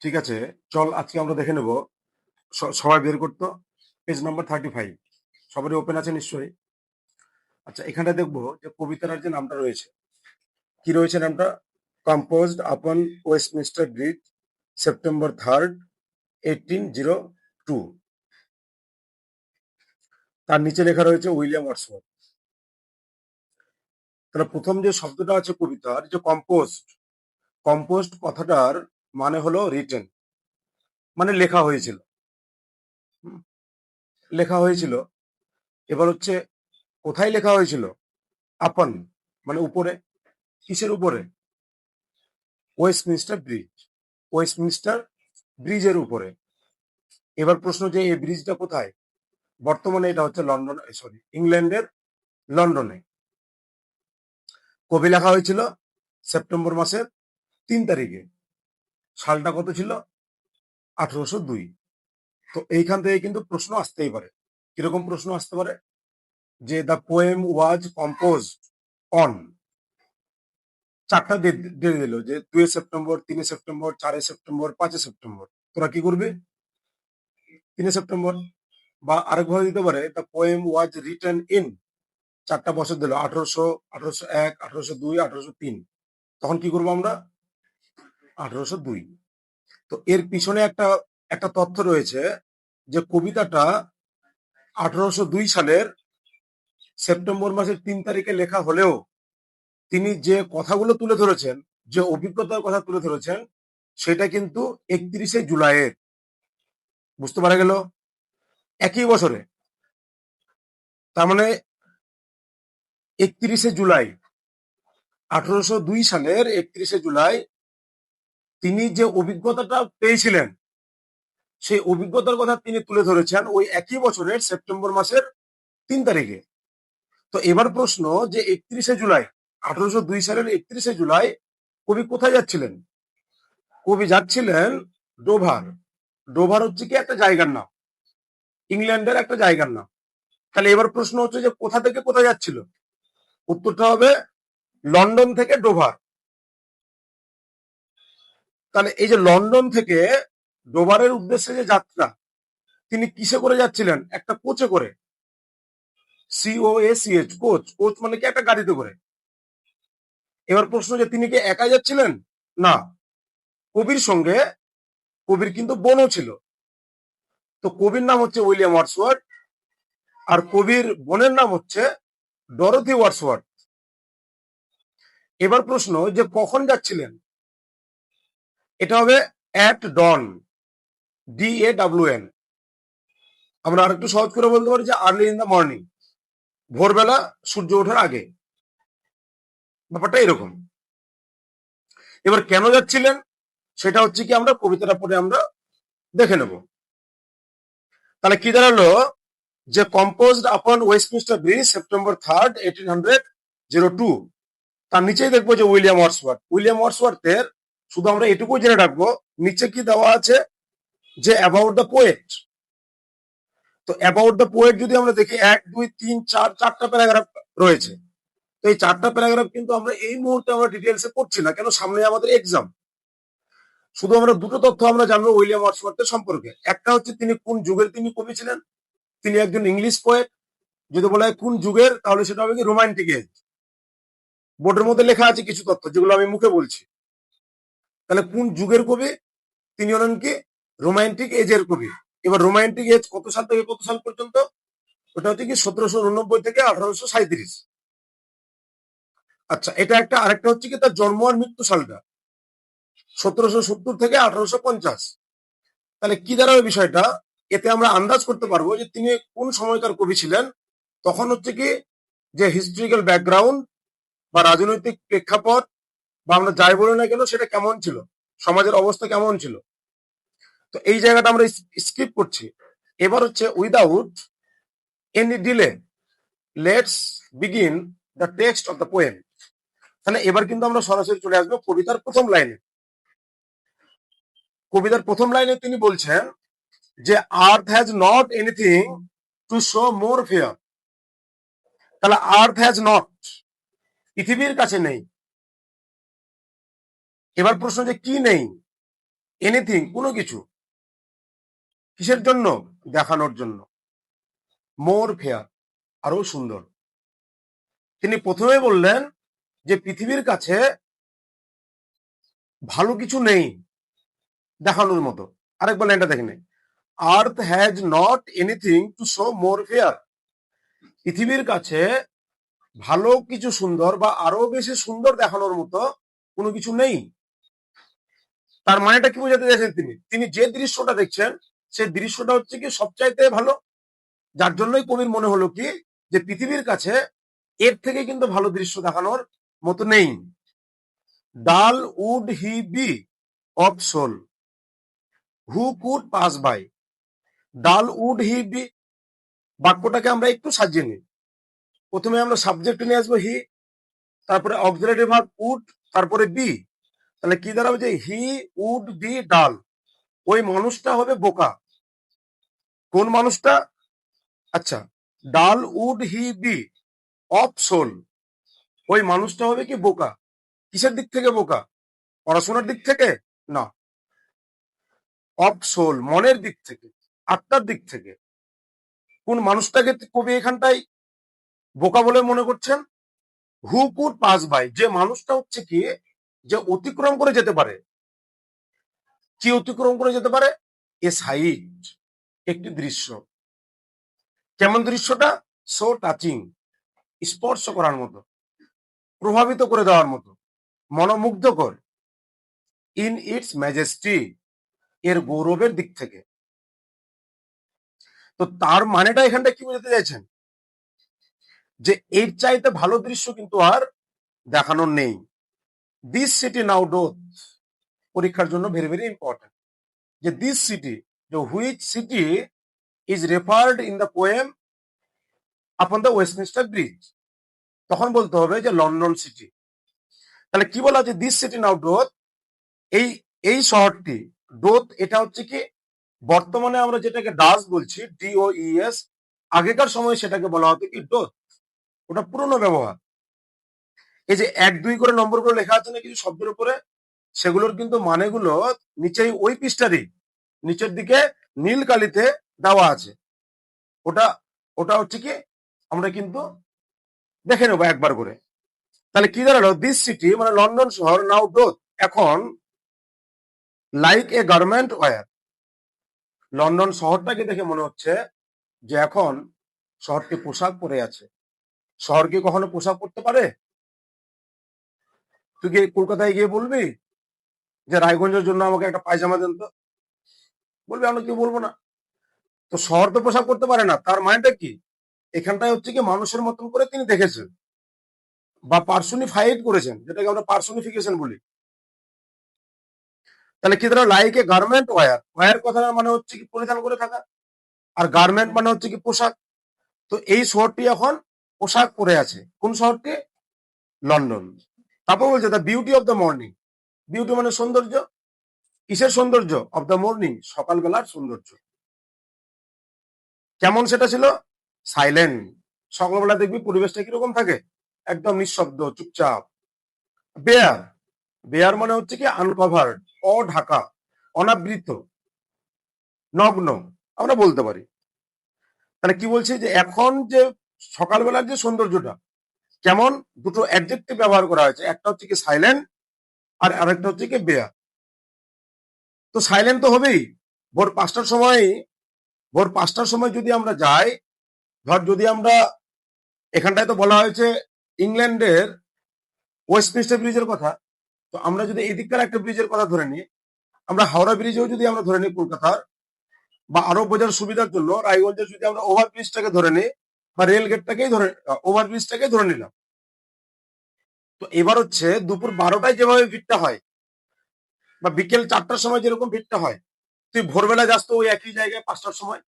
ঠিক আছে, চল আজকে আমরা দেখে নেব। সবাই বের করতো পেজ নাম্বার 35। সবারই ওপেন আছে নিশ্চয়ই। আচ্ছা, এখানে দেখবো যে কবিতার যে নামটা রয়েছে, কি রয়েছে নামটা? কম্পোজড আপন ওয়েস্টমিনিস্টার ব্রিজ, সেপ্টেম্বর 3, 1802। তার নিচে লেখা রয়েছে উইলিয়াম ওয়ার্ডসওয়ার্থ। তাহলে প্রথম যে শব্দটা আছে কবিতার, যে কম্পোজড, কম্পোজড কথাটার মানে হলো রিটেন, মানে লেখা হয়েছিল। হুম, লেখা হয়েছিল। এবার হচ্ছে কোথায় লেখা হয়েছিল? আপন মানে উপরে। কিসের উপরে? ওয়েস্টমিনিস্টার ব্রিজ, ওয়েস্টমিনিস্টার ব্রিজের উপরে। এবার প্রশ্ন যে এই ব্রিজটা কোথায়? বর্তমানে এটা হচ্ছে লন্ডন, সরি, ইংল্যান্ডের লন্ডনে। কবে লেখা হয়েছিল? সেপ্টেম্বর মাসের 3 তারিখে। সালটা কত ছিল? 1802। তো এইখান থেকে কিন্তু প্রশ্ন আসতেই পারে। কিরকম প্রশ্ন আসতে পারে? যে the poem was composed on, চারটা ডেট দিল, যে 2 সেপ্টেম্বর, 3 সেপ্টেম্বর, 4 সেপ্টেম্বর, 5 সেপ্টেম্বর। তোরা কি করবে? 3 সেপ্টেম্বর। বা আরেকভাবে দিতে পারে the poem was written in, চারটা বছর দিল, 1800, 1801, 1802, 1803। তখন কি করবো আমরা? 1802। তো এর পিছনে একটা একটা তথ্য রয়েছে, যে কবিতাটা 1802 সালের সেপ্টেম্বর মাসের 3 তারিখে লেখা হলেও তিনি যে কথাগুলো তুলে ধরেছেন, যে অভিজ্ঞতার কথা তুলে ধরেছেন, সেটা কিন্তু 31 জুলাইয়ের। বুঝতে পারা গেল? একই বছরে। তার মানে 31 জুলাই, 1802 সালের 31 জুলাই তিনি যে অভিজ্ঞতাটা পেয়েছিলেন, সেই অভিজ্ঞতার কথা তিনি তুলে ধরেছেন ওই একই বছরের সেপ্টেম্বর মাসের 3 তারিখে। তো এবার প্রশ্ন, যে 31 জুলাই, 1802 সালের 31 জুলাই কবি কোথায় যাচ্ছিলেন? কবি যাচ্ছিলেন ডোভার। ডোভার হচ্ছে কি একটা জায়গার নাম, ইংল্যান্ডের একটা জায়গার নাম। তাহলে এবার প্রশ্ন হচ্ছে যে কোথা থেকে কোথায় যাচ্ছিল? উত্তরটা হবে লন্ডন থেকে ডোভার। তাহলে এই যে লন্ডন থেকে ডোভারের উদ্দেশ্যে যে যাত্রা, তিনি কিসে করে যাচ্ছিলেন? একটা কোচে করে। COACH, coach. কোচ মানে কি? একটা গাড়িতে করে। এবার প্রশ্ন, যে তিনি কি একা যাচ্ছিলেন? না, কবির সঙ্গে, কবির কিন্তু বোনও ছিল। তো কবির নাম হচ্ছে উইলিয়াম ওয়ার্ডসওয়ার্থ, আর কবির বোনের নাম হচ্ছে ডরোথি ওয়ার্ডসওয়ার্থ। এবার প্রশ্ন, যে কখন যাচ্ছিলেন? এটা হবে অ্যাট ডন, DAWN। আমরা আরেকটু সহজ করে বলতে পারি যে আর্লি ইন দ্য মর্নিং, ভোরবেলা, সূর্য ওঠার আগে। ব্যাপারটা এরকম। এবার কেন যাচ্ছিলেন সেটা হচ্ছে কি আমরা কবিতাটা পড়ে আমরা দেখে নেব। তাহলে কি দাঁড়ালো? যে কম্পোজড আপন ওয়েস্টমিনিস্টার ব্রিজ সেপ্টেম্বর 3, 1802। তার নিচেই দেখবো যে উইলিয়াম ওয়ার্ডসওয়ার্থ। উইলিয়াম ওয়ার্ডসওয়ার্থের শুধু আমরা এটুকুই জেনে রাখবো, নিচে কি দেওয়া আছে, যে অ্যাবাউট দ্য পোয়েট। তো অ্যাবাউট দ্য পোয়েট যদি আমরা দেখি, 1, 2, 3, 4, চারটা প্যারাগ্রাফ রয়েছে। তো এই চারটা প্যারাগ্রাফ কিন্তু আমরা এই মুহূর্তে আমরা ডিটেলসে পড়ছি না, কেন? সামনে আমাদের এক্সাম। শুধু আমরা দুটো তথ্য আমরা জানবো উইলিয়াম ওয়ার্ডসওয়ার্থের সম্পর্কে। একটা হচ্ছে তিনি কোন যুগের তিনি কবি ছিলেন। তিনি একজন ইংলিশ পোয়েট। যদি বলা হয় কোন যুগের, তাহলে সেটা হবে কি রোমান্টিক এজ। বোর্ডের মধ্যে লেখা আছে কিছু তথ্য, যেগুলো আমি মুখে বলছি। তাহলে কোন যুগের কবি? তিনি হলেন কি রোমান্টিক এজের কবি। এবার রোমান্টিক এজ কত সাল থেকে কত সাল পর্যন্ত? ওটা হচ্ছে কি 1789 থেকে 1837। আচ্ছা, এটা একটা। আরেকটা হচ্ছে কি তার জন্ম আর মৃত্যু সালটা, 1770 থেকে 1850। তাহলে কি দাঁড়াবে বিষয়টা? এতে আমরা আন্দাজ করতে পারবো যে তিনি কোন সময়কার কবি ছিলেন। তখন হচ্ছে কি, যে হিস্ট্রিক্যাল ব্যাকগ্রাউন্ড বা রাজনৈতিক প্রেক্ষাপট, বা আমরা যাই বলি না কেন, সেটা কেমন ছিল, সমাজের অবস্থা কেমন ছিল। তো এই জায়গাটা আমরা স্কিপ করছি। এবার হচ্ছে without any delay, let's begin the text of the poem. তাহলে এবার কিন্তু আমরা সরাসরি চলে আসবো কবিতার প্রথম লাইনে। কবিতার প্রথম লাইনে তিনি বলছেন যে আর্থ has not anything to show more fair. তাহলে আর্থ হ্যাজ নট, পৃথিবীর কাছে নেই। এবার প্রশ্ন, যে কি নেই? এনিথিং, কোনো কিছু, কিসের জন্য? দেখানোর জন্য। মোর ফেয়ার, আরো সুন্দর। তিনি প্রথমে বললেন যে পৃথিবীর কাছে ভালো কিছু নেই দেখানোর মতো। আরেকবার লাইনটা দেখে নেই। আর্থ has not anything to show more fair. পৃথিবীর কাছে ভালো কিছু সুন্দর বা আরো বেশি সুন্দর দেখানোর মতো কোনো কিছু নেই। তার মানেটা কি বোঝাতে চাইছেন তিনি? তিনি যে দৃশ্যটা দেখছেন সেই দৃশ্যটা হচ্ছে কি সবচাইতে ভালো, যার জন্যই কবির মনে হলো কি যে পৃথিবীর কাছে এর থেকে কিন্তু ভালো দৃশ্য দেখানোর মতো নেই। Dull would he be of soul who could pass by. Dull would he be, বাক্যটাকে আমরা একটু সাজিয়ে নিই। প্রথমে আমরা সাবজেক্ট নিয়ে আসবো হি, তারপরে অক্সিলারি ভার্ব উড, তারপরে বি। তাহলে কি দাঁড়াবে যে হি উড বি ডাল। ওই মানুষটা হবে বোকা। কোন মানুষটা? আচ্ছা, dull would he be of soul, ওই মানুষটা হবে কি বোকা। কিসের দিক থেকে বোকা? পড়াশোনার দিক থেকে না, অফ সোল মনের দিক থেকে, আত্মার দিক থেকে। কোন মানুষটাকে কবি এখানটায় বোকা বলে মনে করছেন? হু কুড পাস বাই, যে মানুষটা হচ্ছে কি যে অতিক্রম করে যেতে পারে। কি অতিক্রম করে যেতে পারে? এ সাইট, একটি দৃশ্য। কেমন দৃশ্যটা? সো টাচিং, স্পর্শ করার মতো, প্রভাবিত করে দেওয়ার মতো, মনোমুগ্ধকর। ইন ইটস ম্যাজেস্টি, এর গৌরবের দিক থেকে। তো তার মানেটা এখানটা কি বোঝাতে চাইছেন? যে এর চাইতে ভালো দৃশ্য কিন্তু আর দেখানোর নেই। দিস সিটি নাও ডোথ, পরীক্ষার জন্য ভেরি ভেরি ইম্পর্টেন্ট। যে দিস সিটি, যে which city is referred in the poem upon the Westminster bridge, তখন বলতে হবে যে লন্ডন সিটি। তাহলে কি বলা যে দিস সিটি নাও ডোথ, এই এই শহরটি, ডোথ এটা হচ্ছে কি বর্তমানে আমরা যেটাকে ডাস বলছি, DOES, আগেকার সময় সেটাকে বলা হতো কি ডোথ, ওটা পুরনো ব্যবহার। এই যে 1 2 করে নম্বর করে লেখা আছে না কিছু শব্দের উপরে, সেগুলোর কিন্তু মানেগুলো নিচেই ওই পৃষ্ঠারই নিচের দিকে নীল কালিতে দেওয়া আছে। ওটা ওটা হচ্ছে কি আমরা কিন্তু দেখে নেবো একবার করে। তাহলে কি দাঁড়ালো? দিস সিটি মানে লন্ডন শহর নাও ডোথ, এখন like a garment wear, London শহরটাকে দেখে মনে হচ্ছে যে এখন শহরটি পোশাক পরে আছে। শহর কি কখনো পোশাক পরতে পারে? তুই কি কলকাতায় গিয়ে বলবি যে রায়গঞ্জের জন্য আমাকে একটা পায়জামা দেন তো? বলবি? আমরা কেউ বলবো না। তো শহর তো পোশাক পরতে পারে না, তার মানেটা কি এখানটায় হচ্ছে কি মানুষের মতন করে তিনি দেখেছেন বা পার্সোনিফাইড করেছেন, যেটাকে আমরা পার্সোনিফিকেশন বলি। তাহলে কি ধরো like a garment wear, wear কথাটার মানে হচ্ছে কি পরিধান করে থাকা, আর গার্মেন্ট মানে হচ্ছে কি পোশাক। তো এই শহরটি এখন পোশাক পরে আছে। কোন শহরটি? লন্ডন। তারপর বলছে the beauty of the morning, beauty মানে সৌন্দর্য। কিসের সৌন্দর্য? অফ দ্য মর্নিং, সকালবেলার সৌন্দর্য। কেমন সেটা ছিল? সাইলেন্ট। সকালবেলা দেখবি পরিবেশটা কিরকম থাকে, একদম নিঃশব্দ, চুপচাপ। বেয়ার, বেয়ার মানে হচ্ছে কি আনকভার্ড, অঢাকা, অনাবৃত, নগ্ন, আমরা বলতে পারি। তাহলে কি বলছি যে এখন যে সকালবেলার যে সৌন্দর্যটা কেমন, দুটো অ্যাডজেক্টিভ ব্যবহার করা হয়েছে, একটা হচ্ছে কি সাইলেন্ট আর আরেকটা হচ্ছে কি বেয়ার। তো সাইলেন্ট তো হবেই। ভোর 5টার সময়, ভোর 5টার সময় যদি আমরা যাই, ধর যদি আমরা এখানটায় তো বলা হয়েছে ইংল্যান্ডের ওয়েস্টমিনস্টার ব্রিজের কথা, তো আমরা যদি এদিককার একটা ব্রিজের কথা ধরে নিই, আমরা হাওড়া ব্রিজেও যদি আমরা ধরে নিই কলকাতার, বা আরো বোঝার সুবিধার জন্য রায়গঞ্জের যদি আমরা ওভার ব্রিজটাকে ধরে নিই বা রেল গেটটাকেই ধরে, ওভার ব্রিজটাকেই ধরে নিলাম, তো এবার হচ্ছে দুপুর 12টায় যেভাবে ভিড়টা হয় বা বিকেল 4টার সময় যেরকম ভিড়টা হয়, তুই ভোরবেলা যাস তো ওই একই জায়গায় 5টার সময়,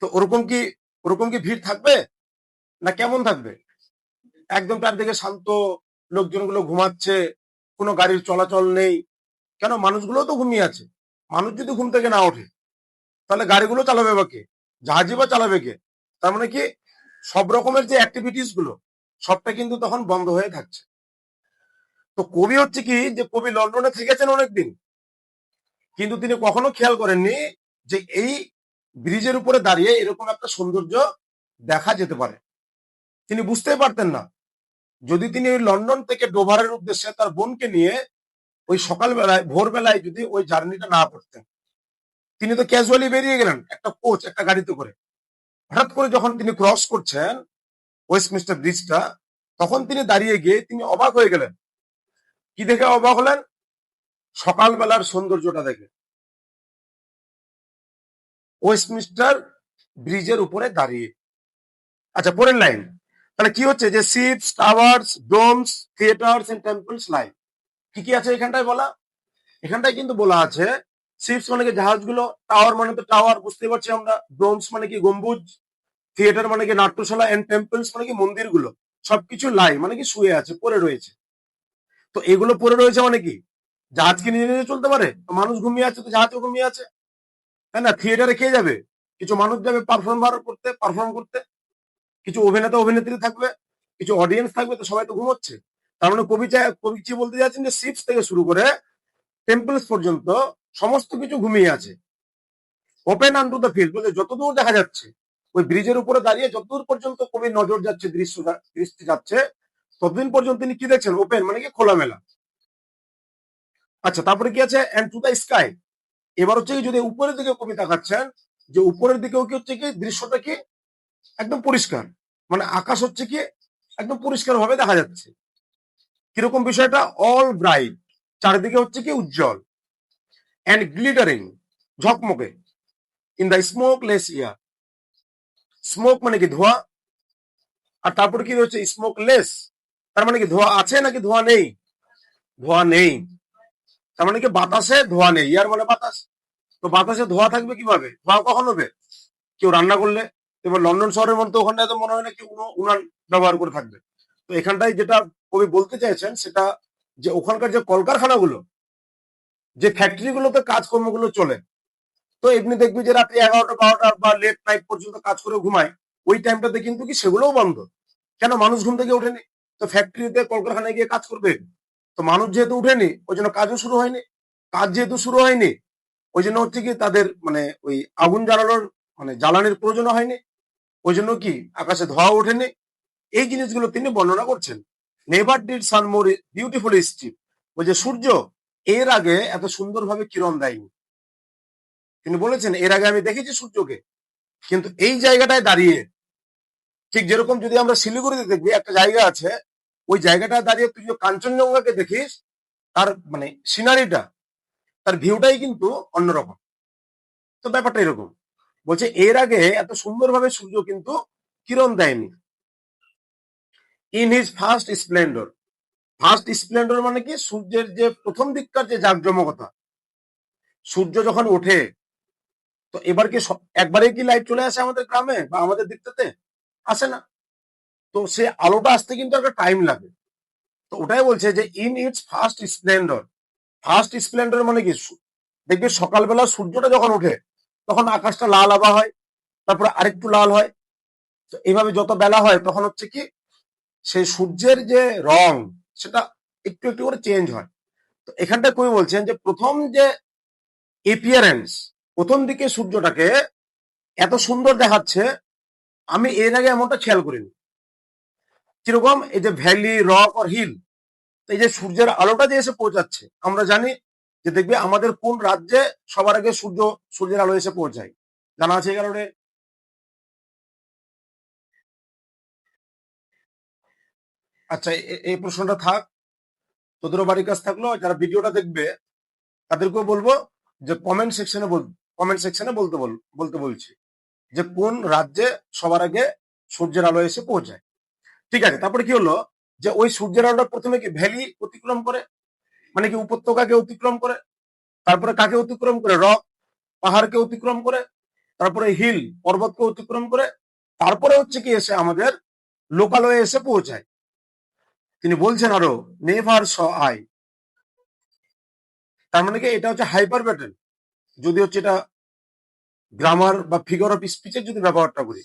তো ওরকম কি ভিড় থাকবে? না কেমন থাকবে? একদম চারদিকে শান্ত, লোকজনগুলো ঘুমাচ্ছে, কোনো গাড়ির চলাচল নেই। কেন? মানুষগুলো তো ঘুমিয়ে আছে। মানুষ যদি ঘুম থেকে না ওঠে তাহলে গাড়িগুলো চালাবে বা কে? জাহাজই বা চালাবে কে? তার মানে কি সব রকমের যে অ্যাক্টিভিটিস গুলো সবটা কিন্তু তখন বন্ধ হয়ে থাকছে। তো কবি হচ্ছে কি যে কবি লন্ডনে থেকেছেন অনেকদিন, কিন্তু তিনি কখনো খেয়াল করেননি যে এই ব্রিজের উপরে দাঁড়িয়ে এরকম একটা সৌন্দর্য দেখা যেতে পারে। তিনি বুঝতেই পারতেন না, যদি তিনি ওই লন্ডন থেকে ডোভারের উদ্দেশ্যে তার বোনকে নিয়ে ওই সকালবেলায় ভোরবেলায় যদি ওই জার্নিটা না করতেন। তিনি তো ক্যাজুয়ালি বেরিয়ে গেলেন একটা কোচ, একটা গাড়িতে করে। হঠাৎ করে যখন তিনি ক্রস করছেন ওয়েস্টমিনিস্টার ব্রিজটা, তখন তিনি দাঁড়িয়ে গিয়ে তিনি অবাক হয়ে গেলেন। কি দেখে অবাক হলেন? সকালবেলার সৌন্দর্যটা দেখে। ওয়েস্টমিনিস্টার ব্রিজের উপরে দাঁড়িয়ে। আচ্ছা, পরের লাইন। তাহলে কি হচ্ছে যে ships, towers, domes, theatres and temples lie. কি কি আছে এখানটায় বলা? এখানটায় কিন্তু বলা আছে শিপস মানে কি জাহাজগুলো, টাওয়ার মানে তো টাওয়ার বুঝতে পারছি আমরা, ডোমস মানে কি গম্বুজ, থিয়েটার মানে কি নাট্যশালা, এন্ড টেম্পলস মানে কি মন্দিরগুলো। সবকিছু লাই মানে কি শুয়ে আছে, পড়ে রয়েছে। তো এগুলো পড়ে রয়েছে মানে কি জাহাজ কি নিজে নিজে চলতে পারে? মানুষ ঘুমিয়ে আছে তো জাহাজও ঘুমিয়ে আছে, তাই না? থিয়েটারে কে যাবে? কিছু মানুষ যাবে পারফর্ম করতে, কিছু অভিনেতা অভিনেত্রী থাকবে, কিছু অডিয়েন্স থাকবে, তো সবাই তো ঘুমোচ্ছে। তার মানে কবি কি বলতে যাচ্ছেন যে শিপস থেকে শুরু করে টেম্পলস পর্যন্ত সমস্ত কিছু ঘুমিয়ে আছে। ওপেন আন্টু দ্য ফিল্ড বলতে যতদূর দেখা যাচ্ছে ওই ব্রিজের উপরে দাঁড়িয়ে যতদূর পর্যন্ত কবির নজর যাচ্ছে, দৃষ্টি যাচ্ছে, ততদিন পর্যন্ত তিনি কি দেখছেন? ওপেন মানে কি খোলামেলা। আচ্ছা, তারপরে কি আছে? And to the sky. এবার হচ্ছে কি যদি উপরের দিকে কবি তাকাচ্ছেন, যে উপরের দিকেও কি হচ্ছে কি দৃশ্যটা কি একদম পরিষ্কার, মানে আকাশ হচ্ছে কি একদম পরিষ্কার ভাবে দেখা যাচ্ছে। কিরকম বিষয়টা? অল ব্রাইট, চারিদিকে হচ্ছে কি উজ্জ্বল, এন্ড গ্লিটারিং, ঝকমকে, in the smokeless air. Smoke মানে কি ধোঁয়া, আর তারপরে কি হচ্ছে স্মোকলেস, তার মানে কি ধোঁয়া আছে নাকি ধোঁয়া নেই? ধোঁয়া নেই, তার মানে কি বাতাসে ধোঁয়া নেই, ইয়ার মানে বাতাস। তো বাতাসে ধোঁয়া থাকবে কিভাবে? ধোঁয়া কখন হবে? কেউ রান্না করলে। এবার লন্ডন শহরের মধ্যে ওখানটায় তো মনে হয় না কেউ উনান ব্যবহার করে থাকবে। তো এখানটায় যেটা কবি বলতে চাইছেন সেটা যে ওখানকার যে কলকারখানাগুলো, যে ফ্যাক্টরিগুলোতে কাজকর্মগুলো চলে, তো এমনি দেখবি যে রাত্রি 11টা 12টা বা লেট নাইট পর্যন্ত কাজ করে ঘুমায়, ওই টাইমটাতে কিন্তু কি সেগুলোও বন্ধ। কেন? মানুষ ঘুম থেকে ওঠেনি, তো ফ্যাক্টরিতে কলকারখানায় গিয়ে কাজ করবে। তো মানুষ যেহেতু উঠেনি ওই জন্য কাজও শুরু হয়নি। কাজ যেহেতু শুরু হয়নি ওই জন্য হচ্ছে কি তাদের মানে ওই আগুন জ্বালানোর মানে জ্বালানির প্রয়োজন হয়নি, ওই জন্য কি আকাশে ধোঁয়া ওঠেনি। এই জিনিসগুলো তিনি বর্ণনা করছেন। Never did sun more beautiful strip, ওই যে সূর্য এর আগে এত সুন্দরভাবে কিরণ দেয়নি। তিনি বলেছেন এর আগে আমি দেখেছি সূর্যকে, কিন্তু এই জায়গাটায় দাঁড়িয়ে, ঠিক যেরকম যদি আমরা শিলিগুড়িতে দেখবি একটা জায়গা আছে, ওই জায়গাটায় দাঁড়িয়ে তুই যদি কাঞ্চনজঙ্ঘাকে দেখিস, তার মানে সিনারিটা, তার ভিউটাই কিন্তু অন্যরকম। তো ব্যাপারটা এরকম বলছে, এর আগে এত সুন্দরভাবে সূর্য কিন্তু কিরণ দেয়নি। In his first Splendor, first Splendor মানে কি সূর্যের যে প্রথম দিককার যে জাঁকজমকতা, সূর্য যখন ওঠে, তো এবার কি একবারে কি লাইট চলে আসে আমাদের গ্রামে বা আমাদের দিকটাতে? আসে না। তো সে আলোটা আসতে কিন্তু একটা টাইম লাগে। তো ওটাই বলছে যে in its first Splendor. First Splendor মানে কি দেখবি সকালবেলা সূর্যটা যখন ওঠে তখন আকাশটা লাল আভা হয়, তারপরে আরেকটু লাল হয়। তো এইভাবে যত বেলা হয় তখন হচ্ছে কি সেই সূর্যের যে রং সেটা একটু একটু করে চেঞ্জ হয়। তো এখানটা কবি বলছেন যে প্রথম যে এপিয়ারেন্স, প্রথম দিকে সূর্যটাকে এত সুন্দর দেখাচ্ছে আমি এর আগে এমনটা খেয়াল করিনি। কিরকম? এই যে ভ্যালি, রক আর হিল, এই যে সূর্যের আলোটা যে এসে পৌঁছাচ্ছে, আমরা জানি যে দেখবে আমাদের কোন রাজ্যে সবার আগে সূর্যের আলো এসে পৌঁছায়, জানা আছে এই কারণে? আচ্ছা, এই প্রশ্নটা থাক, তোদেরও বাড়ির কাজ থাকলো। যারা ভিডিওটা দেখবে তাদেরকেও বলবো যে কমেন্ট সেকশনে বলতে বলছি যে কোন রাজ্যে সবার আগে সূর্যের আলো এসে পৌঁছায়। ঠিক আছে, তারপরে কি হলো যে ওই সূর্যের আলোটা প্রথমে কি ভ্যালি অতিক্রম করে, মানে কি উপত্যকাকে অতিক্রম করে, তারপরে কাকে অতিক্রম করে? রক, পাহাড়কে অতিক্রম করে, তারপরে হিল, পর্বতকে অতিক্রম করে, তারপরে হচ্ছে কি এসে আমাদের লোকালয়ে এসে পৌঁছায়। তিনি বলছেন আরো নেভার স আই, তার মানে কি এটা হচ্ছে হাইপার ব্যাটেন, যদি হচ্ছে এটা গ্রামার বা ফিগার অফ স্পিচের যদি ব্যবহারটা করি।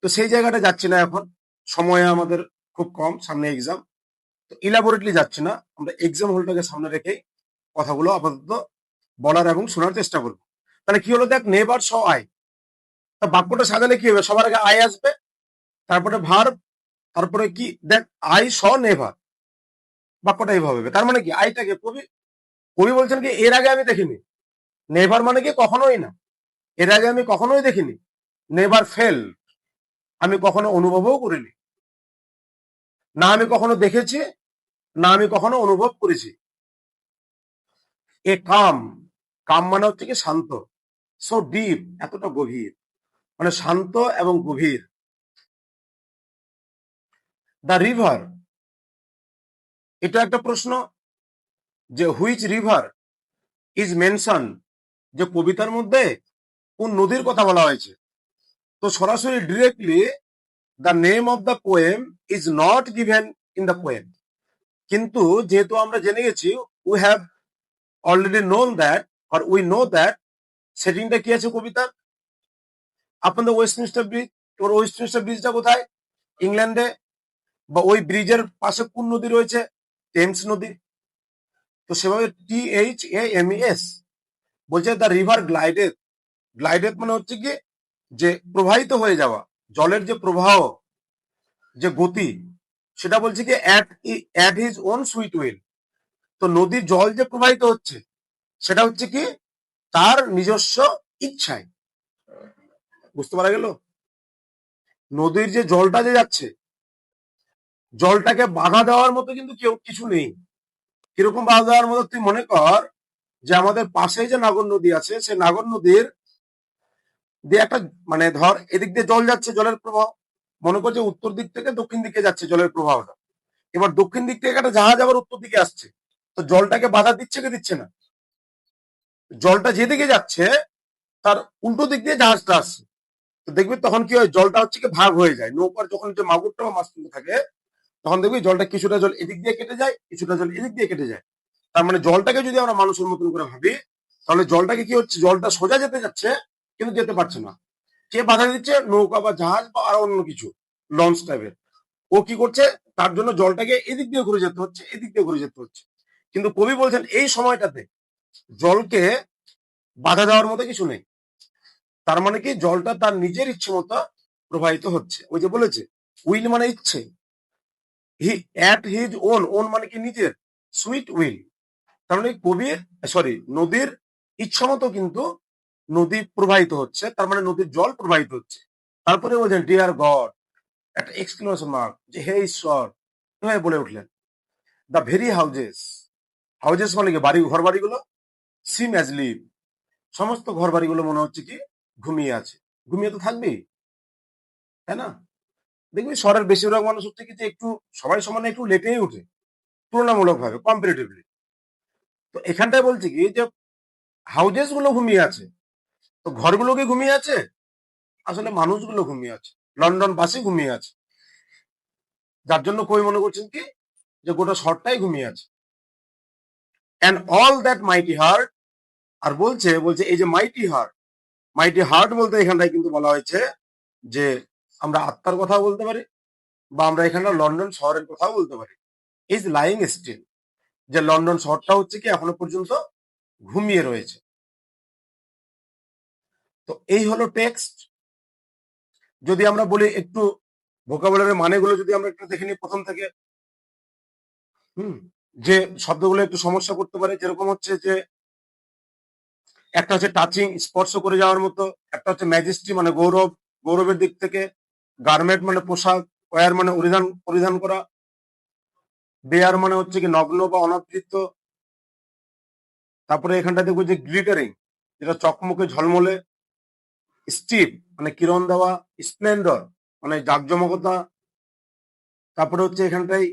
তো সেই জায়গাটা যাচ্ছি না এখন, সময় আমাদের খুব কম, সামনে এক্সাম। তো ইলাবোরেটলি যাচ্ছি না, আমরা এক্সাম হলটাকে সামনে রেখেই কথাগুলো আপাতত বলার এবং শোনার চেষ্টা করবো। তাহলে কি হলো দেখ, নেভার স আই, তা বাক্যটা সাজালে কি হবে, সবার আগে আই আসবে, তারপরে ভার্ব, তারপরে কি দেখ, আই স নেভার, বাক্যটা এইভাবে হবে। তার মানে কি, আইটাকে কবি কবি বলছেন কি এর আগে আমি দেখিনি, নেভার মানে কি কখনোই না, এর আগে আমি কখনোই দেখিনি, নেভার ফেল, আমি কখনো অনুভবও করিনি, না আমি কখনো দেখেছি, না আমি কখনো অনুভব করেছি। এ কাম, কাম মানে হচ্ছে কি শান্ত, সো ডিপ, এতটা গভীর, মানে শান্ত এবং গভীর। দ্য রিভার, এটা একটা প্রশ্ন যে হুইচ রিভার ইজ মেনশন, যে কবিতার মধ্যে কোন নদীর কথা বলা হয়েছে। তো সরাসরি directly the name of the poem is not given in the poem, কিন্তু যেহেতু আমরা জেনে গেছি, we have already known that, or we know that, সেটিংটা কি আছে কবিতার, আপনাদের ওয়েস্টমিনস্টার ব্রিজ, ওর ওয়েস্টমিনস্টার ব্রিজটা কোথায়, ইংল্যান্ডে, বা ওই ব্রিজের পাশে কোন নদী রয়েছে, টেমস নদী। তো সেভাবে THAMES বলছে দ্য রিভার গ্লাইডেড, গ্লাইডেড মানে হচ্ছে কি যে প্রবাহিত হয়ে যাওয়া, জলের যে প্রবাহ, যে গতি, সেটা বলছে কি at his on sweet will. তো নদীর জল যে প্রবাহিত হচ্ছে সেটা হচ্ছে কি তার নিজস্ব ইচ্ছায়, বুঝতে পারা গেল। নদীর যে জলটা যে যাচ্ছে, জলটাকে বাধা দেওয়ার মতো কিন্তু কেউ কিছু নেই। কিরকম বাধা দেওয়ার মতো, তুই মনে কর যে আমাদের পাশেই যে নাগর নদী আছে, সে নাগর নদীর দিয়ে একটা, মানে ধর এদিক দিয়ে জল যাচ্ছে, জলের প্রবাহ, মনে কর যে উত্তর দিক থেকে দক্ষিণ দিকে যাচ্ছে জলের প্রবাহটা, এবার দক্ষিণ দিক থেকে একটা জাহাজ আবার উত্তর দিকে আসছে, তো জলটাকে বাধা দিচ্ছে কি দিচ্ছে না, জলটা যেদিকে যাচ্ছে তার উল্টো দিক দিয়ে জাহাজটা আসছে, তো দেখবি তখন কি হয়, জলটা হচ্ছে কি ভাগ হয়ে যায়, নৌকার যখন যে মাগুরটা বা মাছ তুলতে থাকে, তখন দেখবি জলটা কিছুটা জল এদিক দিয়ে কেটে যায়, কিছুটা জল এদিক দিয়ে কেটে যায়। তার মানে জলটাকে যদি আমরা মানুষের মতন করে ভাবি, তাহলে জলটাকে কি হচ্ছে, জলটা সোজা যেতে যাচ্ছে কিন্তু যেতে পারছে না, কে বাধা দিচ্ছে, নৌকা বা জাহাজ বা আরো অন্য কিছু, লঞ্চ টাইপের, ও কি করছে, তার জন্য জলটাকে এদিক দিয়ে ঘুরে যেতে হচ্ছে, এদিক দিয়ে ঘুরে যেতে হচ্ছে। কিন্তু কবি বলছেন এই সময়টাতে জলকে বাধা দেওয়ার মতো কিছু নেই, তার মানে কি জলটা তার নিজের ইচ্ছে মতো প্রবাহিত হচ্ছে। ওই যে বলেছে উইল মানে ইচ্ছে, he at his own, own মানে কি নিজের, সুইট উইল, তার মানে কবির, সরি, নদীর ইচ্ছা মতো কিন্তু নদী প্রবাহিত হচ্ছে, তার মানে নদীর জল প্রবাহিত হচ্ছে। তারপরে বলছেন ডিয়ার গড, একটা এক্সক্লেমেশন মার্ক, যে হে ঈশ্বর, এভাবে বলে উঠলেন, দ্য ভেরি হাউজেস, হাউজেস মানে কি বাড়ি, ঘর বাড়িগুলো, সিম অ্যাজ লিভ, সমস্ত ঘর বাড়িগুলো মনে হচ্ছে কি ঘুমিয়ে আছে, ঘুমিয়ে তো থাকবেই, তাই না। দেখবি শহরের বেশিরভাগ মানুষ হচ্ছে কি যে একটু সবাই সমানে একটু লেটেই উঠে, তুলনামূলক ভাবে কম্পারেটিভলি। তো এখানটায় বলছে কি যে হাউজেস গুলো ঘুমিয়ে আছে, তো ঘরগুলো কি ঘুমিয়ে আছে, আসলে মানুষগুলো ঘুমিয়ে আছে, লন্ডন বাসী ঘুমিয়ে আছে, যার জন্য কই মনে করছেন কি যে গোটা শহরটাই ঘুমিয়ে আছে। And all that mighty heart, আর বলছে বলছে এই যে মাইটি হার্ট, মাইটি হার্ট বলতে এখানটায় কিন্তু বলা হয়েছে যে আমরা আত্মার কথা বলতে পারি, বা আমরা এখানটা লন্ডন শহরের কথাও বলতে পারি, ইজ লাইং স্টিল, যে লন্ডন শহরটা হচ্ছে কি এখনো পর্যন্ত ঘুমিয়ে রয়েছে। তো এই হলো টেক্সট। যদি আমরা বলি একটু ভোকাবুলারি মানেগুলো যদি আমরা একটু দেখে নিই প্রথম থেকে, হুম, যে শব্দগুলো একটু সমস্যা করতে পারে, যেরকম হচ্ছে যে একটা হচ্ছে টাচিং, স্পর্শ করে যাওয়ার মতো, একটা হচ্ছে ম্যাজেস্টি মানে গৌরব, গৌরবের দিক থেকে, গার্মেন্ট মানে পোশাক, ওয়ার মানে পরিধান পরিধান করা, বেয়ার মানে হচ্ছে কি নগ্ন বা অনাবৃত, তারপরে এখানটা দেখবো যে গ্লিটারিং, যেটা চকমকে ঝলমলে, স্টিপ মানে কিরণ দেওয়া, স্প্লেন্ডর মানে জাঁকজমকতা, তারপরে হচ্ছে এখানটাই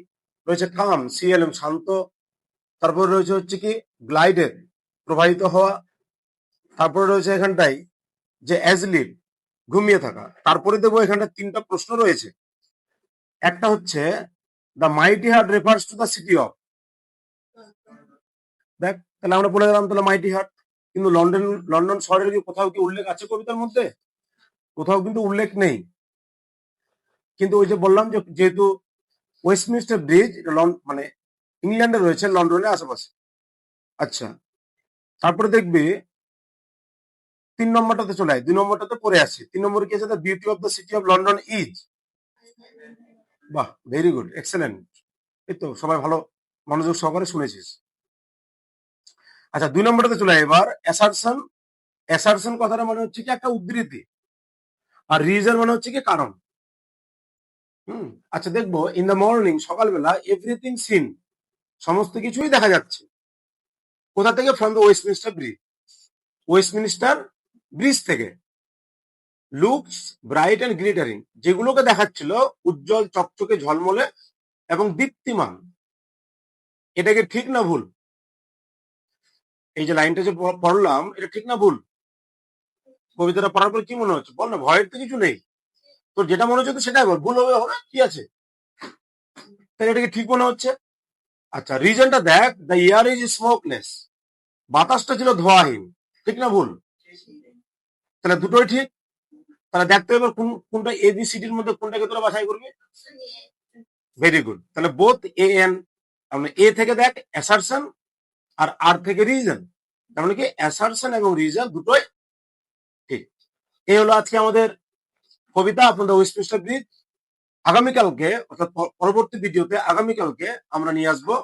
রয়েছে কাম, CLM শান্ত, তারপরে রয়েছে হচ্ছে কি গ্লাইডেড প্রবাহিত হওয়া, তারপরে রয়েছে এখানটাই যে অ্যাজলিভ ঘুমিয়ে থাকা। তারপরে দেখবো এখানটা তিনটা প্রশ্ন রয়েছে, একটা হচ্ছে the mighty heart refers to the city of, দেখ তাহলে আমরা বলে গেলাম তাহলে মাইটি হার্ট, কিন্তু লন্ডন, লন্ডন শহরের কি কোথাও কি উল্লেখ আছে কবিতার মধ্যে, কোথাও কিন্তু উল্লেখ নেই। কিন্তু ওই যে বললাম যে যেহেতু ওয়েস্টমিনস্টার ব্রিজ মানে ইংল্যান্ডে রয়েছে, লন্ডনের আশেপাশে। আচ্ছা, তারপরে দেখবে 3 নম্বরটাতে চলে আয়, 2 নম্বরটাতে পড়ে আসে। 3 নম্বরে কি আছে? The beauty of the city of London is. বাহ, ভেরি গুড, এক্সেলেন্ট। এই তো সবাই ভালো মনোযোগ সহকারে শুনেছিস। আচ্ছা, 2 নম্বরটাতে চলে আয় এবার। অ্যাসারশন। অ্যাসারশন কথাটা মানে হচ্ছে কি একটা উদ্ধৃতি, আর রিজন মানে হচ্ছে কি কারণ। আচ্ছা, দেখবো ইন দ্য মর্নিং, সকালবেলা, এভরিথিং সিন, সমস্ত কিছুই দেখা যাচ্ছে। কোথা থেকে? From the Westminster bridge. Westminster bridge থেকে। লুকস ব্রাইট অ্যান্ড গ্লিটারিং, যেগুলোকে দেখাচ্ছিল উজ্জ্বল, চকচকে, ঝলমলে এবং দীপ্তিমান। এটাকে ঠিক না ভুল? এই যে লাইনটা যে পড়লাম, এটা ঠিক না ভুল? কবিতাটা পড়ার পর কি মনে হচ্ছে? বল না, ভয়ের তো কিছু নেই। তোর যেটা মনে হচ্ছে সেটাই বল, ভুল হবে হবে কি আছে? তাহলে এটাকে ঠিক মনে হচ্ছে। আচ্ছা, রিজনটা দেখ, দ্য এয়ার ইজ স্মোকলেস, বাতাসটা ছিল ধোঁয়াহীন। ঠিক না ভুল? তাহলে দুটোই ঠিক। তাহলে দেখতে হবে কোনটা এবিসিডির মধ্যে কোনটাকে তোরা বাছাই করবি। Very good. তাহলে বোথ এ এন, মানে এ থেকে দেখ অ্যাসারশন, আর আর থেকে রিজন। তার মানে কি অ্যাসারশন এবং রিজন দুটোই ঠিক। এই হলো আজকে আমাদের কবিতা আপনাদের ওয়েস্টমিনিস্টার ব্রিজ। আগামীকালকে, অর্থাৎ পরবর্তী ভিডিওতে আগামীকালকে আমরা নিয়ে আসবো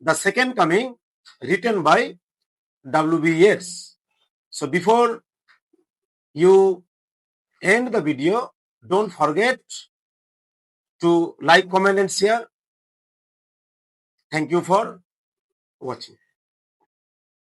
the second coming, written by W.B. Yeats. So before you end the video, don't forget to like, comment and share. Thank you for watching.